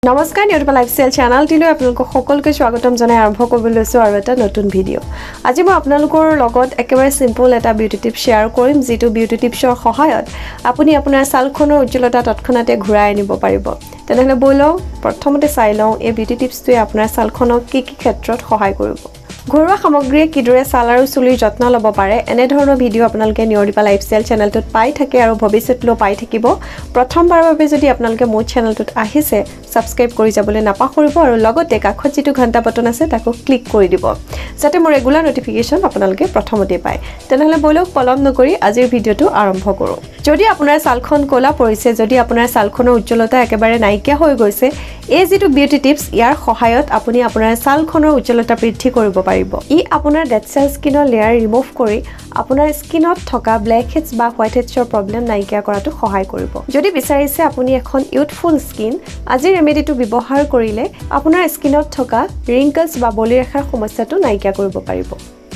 নমস্কাৰ নিয়ৰদেপা লাইফষ্টাইল চেনেলটিলৈ আপোনালোকক সকলোকে স্বাগতম জনাই আৰম্ভ কৰিবলৈ লৈছো আৰু এটা নতুন ভিডিঅ' আজি মই আপোনালোকৰ লগত একেবাৰে সিম্পল এটা বিউটি টিপ শ্বেয়াৰ কৰিম যিটো বিউটি টিপছৰ সহায়ত আপুনি আপোনাৰ ছালখনৰ উজ্জ্বলতা তৎক্ষণাতে ঘূৰাই আনিব পাৰিব তেনেহলে বলক প্ৰথমতে চাই লওঁ এই বিউটি টিপছটোৱে আপোনাৰ ছালখনক কি ক্ষেত্ৰত সহায় কৰিব ঘৰুৱা সামগ্ৰীয়ে কিদৰে ছাল আৰু চুলিৰ যত্ন ল'ব পাৰে এনে ধৰণৰ ভিডিঅ' আপোনালোকে নিয়ৰদেপা লাইফষ্টাইল চেনেলটোত পাই থাকে আৰু ভৱিষ্যতলৈ পাই থাকিব প্ৰথমবাৰৰ বাবে যদি আপোনালোকে মোৰ চেনেলটোত আহিছে সাবস্ক্ৰাইব কৰি যাবলৈ নাপাহৰিব আৰু লগতে কাষত যিটো ঘণ্টা বাটন আছে তাকো ক্লিক কৰি দিব যাতে মোৰ ৰেগুলাৰ নটিফিকেশন আপোনালোকে প্ৰথমতে পায় তেনেহলে বলক পলম নকৰি আজিৰ ভিডিঅ'টো আৰম্ভ কৰোঁ যদি আপোনাৰ ছালখন ক'লা পৰিছে যদি আপোনাৰ ছালখনৰ উজ্জ্বলতা একেবাৰে নাইকিয়া হৈ গৈছে এই যেটো বিউটি টিপছ ইয়াৰ সহায়ত আপুনি আপোনাৰ ছালখনৰ উজ্জ্বলতা বৃদ্ধি কৰিব পাৰিব ই আপোনাৰ ডেড সেল স্কিনৰ লেয়াৰ ৰিমুভ কৰি আপোনাৰ স্কিনত থকা ব্ল্যাক হেডছ বা হোৱাইট হেডছৰ প্ৰবলেম নাইকিয়া কৰাটো সহায় কৰিব যদি বিচাৰিছে আপুনি এখন ইউথফুল স্কিন আজি ৰেমেডিটো ব্যৱহাৰ কৰিলে আপোনাৰ স্কিনত থকা ৰিংকলছ বা বলিৰেখাৰ সমস্যাটো নাইকিয়া কৰিব পাৰিব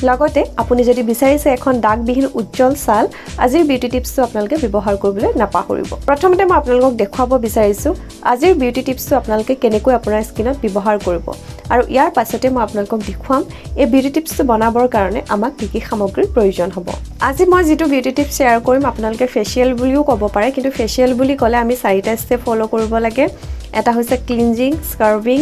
লগতে আপুনি যদি বিচাৰিছে এখন দাগবিহীন উজ্জ্বল ছাল আজিৰ বিউটি টিপছটো আপোনালোকে ব্যৱহাৰ কৰিবলৈ নাপাহৰিব প্ৰথমতে মই আপোনালোকক দেখুৱাব বিচাৰিছো আজিৰ বিউটি টিপছটো আপোনালোকে কেনেকৈ আপোনাৰ স্কিনত ব্যৱহাৰ কৰিব আৰু ইয়াৰ পাছতে মই আপোনালোকক দেখুৱাম এই বিউটি টিপছটো বনাবৰ কাৰণে আমাক কি সামগ্ৰীৰ প্ৰয়োজন হ'ব আজি মই যেটো বিউটি টিপছ শ্বেয়াৰ কৰিম আপোনালোকে ফেচিয়েল বুলিও ক'ব পাৰে কিন্তু ফেচিয়েল বুলি ক'লে আমি 4টা ষ্টেপ ফলো কৰিব লাগে এটা হৈছে ক্লিনজিং স্কাৰ্বিং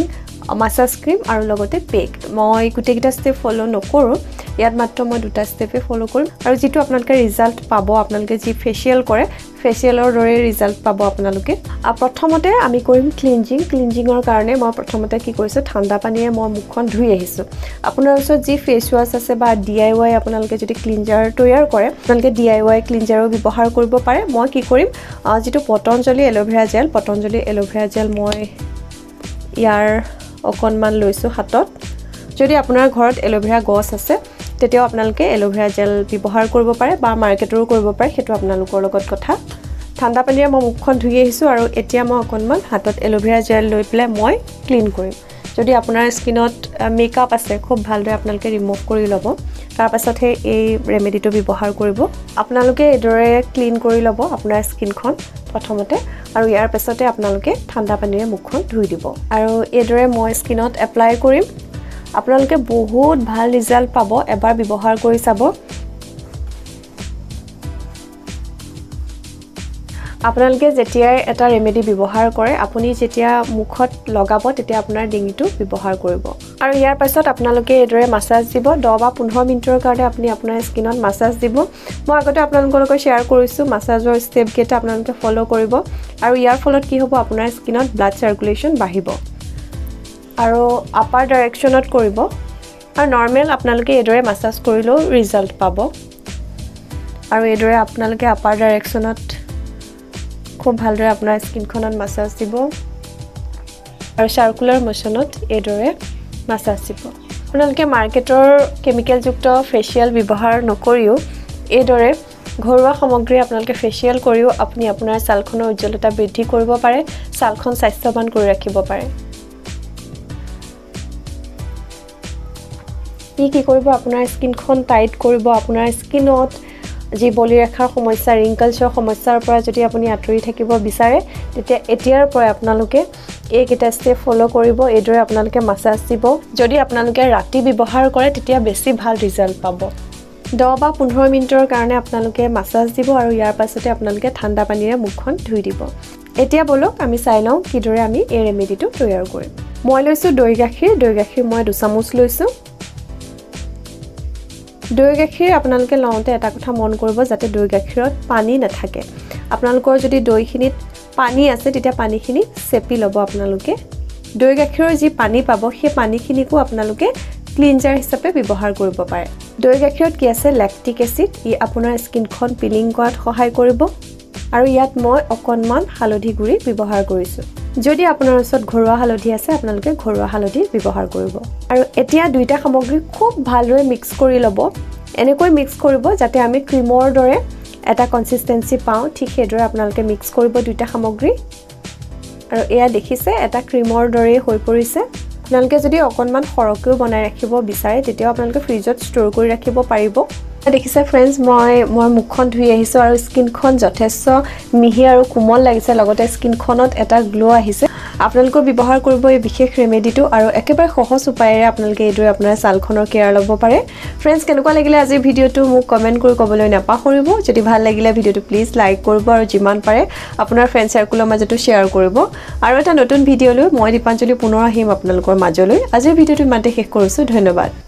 মাসাজ ক্ৰীম আৰু লগতে পেক মই গুটেকিটা ষ্টেপ ফলো নকৰো ইয়াত মাত্ৰ মই দুটা ষ্টেপে ফলো কৰিম আৰু যেটো আপোনালোকে ৰিজাল্ট পাব আপোনালোকে যি ফেচিয়েল কৰে ফেচিয়েলৰ দৰে ৰিজাল্ট পাব আপোনালোকে প্ৰথমতে আমি কৰিম ক্লিনজিংৰ কাৰণে মই প্ৰথমতে কি কৰিছো ঠাণ্ডা পানীৰে মই মুখখন ধুই আহিছো আপোনাৰ ওচৰত যি ফেচ ৱাছ আছে বা DIY আপোনালোকে যদি ক্লিনজাৰ তৈয়াৰ কৰে আপোনালোকে DIY ক্লিনজাৰো ব্যৱহাৰ কৰিব পাৰে মই কি কৰিম যেটো পতঞ্জলি এল'ভেৰা জেল মই ইয়াৰ অকণমান লৈছো হাতত যদি আপোনাৰ ঘৰত এল'ভেৰা গছ আছে তেতিয়াও আপোনালোকে এল'ভেৰা জেল ব্যৱহাৰ কৰিব পাৰে বা মাৰ্কেটৰো কৰিব পাৰে হেতু আপোনালোকৰ লগত কথা ঠাণ্ডা পানীৰে মই মুখখন ধুই আহিছো আৰু এতিয়া মই অকণমান হাতত এল'ভেৰা জেল লৈ পেলাই মই ক্লিন কৰিম যদি আপোনাৰ স্কিনত মেকআপ আছে খুব ভালদৰে আপোনালোকে ৰিমুভ কৰি ল'ব তাৰ পাছতহে এই ৰেমেডিটো ব্যৱহাৰ কৰিব আপোনালোকে এদৰে ক্লিন কৰি ল'ব আপোনাৰ স্কিনখন প্ৰথমতে আৰু ইয়াৰ পাছতে আপোনালোকে ঠাণ্ডা পানীৰে মুখখন ধুই দিব আৰু এদৰে মই স্কিনত এপ্লাই কৰিম আপোনালোকে বহুত ভাল ৰিজাল্ট পাব এবাৰ ব্যৱহাৰ কৰি চাব আপোনালোকে যেতিয়া এটা ৰেমেডি ব্যৱহাৰ কৰে আপুনি যেতিয়া মুখত লগাব তেতিয়া আপোনাৰ ডিঙিটো ব্যৱহাৰ কৰিব আৰু ইয়াৰ পাছত আপোনালোকে এদৰে মাসাজ দিব 10 বা 15 মিনিটৰ কাৰণে আপুনি আপোনাৰ স্কিনত মাসাজ দিব মই আগতে আপোনালোকৰ লগত শ্বেয়াৰ কৰিছো মাসাজৰ ষ্টেপ কেইটা আপোনালোকে ফলো কৰিব আৰু ইয়াৰ ফলত কি হ'ব আপোনাৰ স্কিনত ব্লাড সাৰ্কুলেশন বাঢ়িব আৰু আপাৰ ডাইৰেকচনত কৰিব আৰু নৰমাল আপোনালোকে এদৰে মাসাজ কৰিলেও ৰিজাল্ট পাব আৰু এদৰে আপোনালোকে আপাৰ ডাইৰেকচনত খুব ভালদৰে আপোনাৰ স্কিনখনত মাসাজ দিব আৰু সাৰ্কুলাৰ মোচনত এদৰে মাসাজ দিব আপোনালোকে মাৰ্কেটৰ কেমিকেল যুক্ত ফেচিয়েল ব্যৱহাৰ নকৰিও এদৰে ঘৰুৱা সামগ্ৰী আপোনালোকে ফেচিয়েল কৰিও আপুনি আপোনাৰ ছালখনৰ উজ্জ্বলতা বৃদ্ধি কৰিব পাৰে ছালখন স্বাস্থ্যৱান কৰি ৰাখিব পাৰে কি কৰিব আপোনাৰ স্কিনখন টাইট কৰিব আপোনাৰ স্কিনত যি বলিৰেখাৰ সমস্যা ৰিংকলছৰ সমস্যাৰ পৰা যদি আপুনি আঁতৰি থাকিব বিচাৰে তেতিয়া এতিয়াৰ পৰা আপোনালোকে এই কেইটা ষ্টেপ ফলো কৰিব এদৰে আপোনালোকে মাসাজ দিব যদি আপোনালোকে ৰাতি ব্যৱহাৰ কৰে তেতিয়া বেছি ভাল ৰিজাল্ট পাব 10 বা 15 মিনিটৰ কাৰণে আপোনালোকে মাসাজ দিব আৰু ইয়াৰ পাছতে আপোনালোকে ঠাণ্ডা পানীৰে মুখখন ধুই দিব এতিয়া বলক আমি চাই লওঁ কিদৰে আমি এই ৰেমেডিটো তৈয়াৰ কৰিম মই লৈছো দৈ গাখীৰ মই 2 চামুচ লৈছো দৈ গাখীৰ আপোনালোকে লওঁতে এটা কথা মন কৰিব যাতে দৈ গাখীৰত পানী নাথাকে আপোনালোকৰ যদি দৈখিনিত পানী আছে তেতিয়া পানীখিনি চেপি ল'ব আপোনালোকে দৈ গাখীৰৰ যি পানী পাব সেই পানীখিনিকো আপোনালোকে ক্লিনজাৰ হিচাপে ব্যৱহাৰ কৰিব পাৰে দৈ গাখীৰত কি আছে লেক্টিক এচিড ই আপোনাৰ স্কিনখন পিলিং কৰাত সহায় কৰিব আৰু ইয়াত মই অকণমান হালধি গুৰি ব্যৱহাৰ কৰিছো যদি আপোনাৰ ওচৰত ঘৰুৱা হালধি আছে আপোনালোকে ঘৰুৱা হালধি ব্যৱহাৰ কৰিব আৰু এতিয়া দুইটা সামগ্ৰী খুব ভালদৰে মিক্স কৰি ল'ব এনেকৈ মিক্স কৰিব যাতে আমি ক্ৰীমৰ দৰে এটা কনসিস্টেন্সি পাওঁ ঠিক সেইদৰে আপোনালোকে মিক্স কৰিব দুইটা সামগ্ৰী আৰু এয়া দেখিছে এটা ক্ৰীমৰ দৰে হৈ পৰিছে আপোনালোকে যদি অকণমান সৰহকৈ বনাই ৰাখিব বিচাৰে তেতিয়া আপোনালোকে ফ্ৰিজত ষ্ট'ৰ কৰি ৰাখিব পাৰিব দেখিছে ফ্ৰেন্ডস মই মুখখন ধুই আহিছো আৰু স্কিনখন যথেষ্ট মিহি আৰু কোমল লাগিছে লগতে স্কিনখনত এটা গ্লো আহিছে আপোনালোকে ব্যৱহাৰ কৰিব এই বিশেষ ৰেমেডিটো আৰু একেবাৰে সহজ উপায়েৰে আপোনালোকে এইদৰে আপোনাৰ ছালখনৰ কেয়াৰ ল'ব পাৰে ফ্ৰেণ্ডছ কেনেকুৱা লাগিলে আজিৰ ভিডিঅ'টো মোক কমেণ্ট কৰি ক'বলৈ নাপাহৰিব যদি ভাল লাগিলে ভিডিঅ'টো প্লিজ লাইক কৰিব আৰু যিমান পাৰে আপোনাৰ ফ্ৰেণ্ড সাৰ্কুলৰ মাজতো শ্বেয়াৰ কৰিব আৰু এটা নতুন ভিডিঅ' লৈ মই দীপাঞ্জলি পুনৰ আহিম আপোনালোকৰ মাজলৈ আজিৰ ভিডিঅ'টো ইমানতে শেষ কৰিছোঁ ধন্যবাদ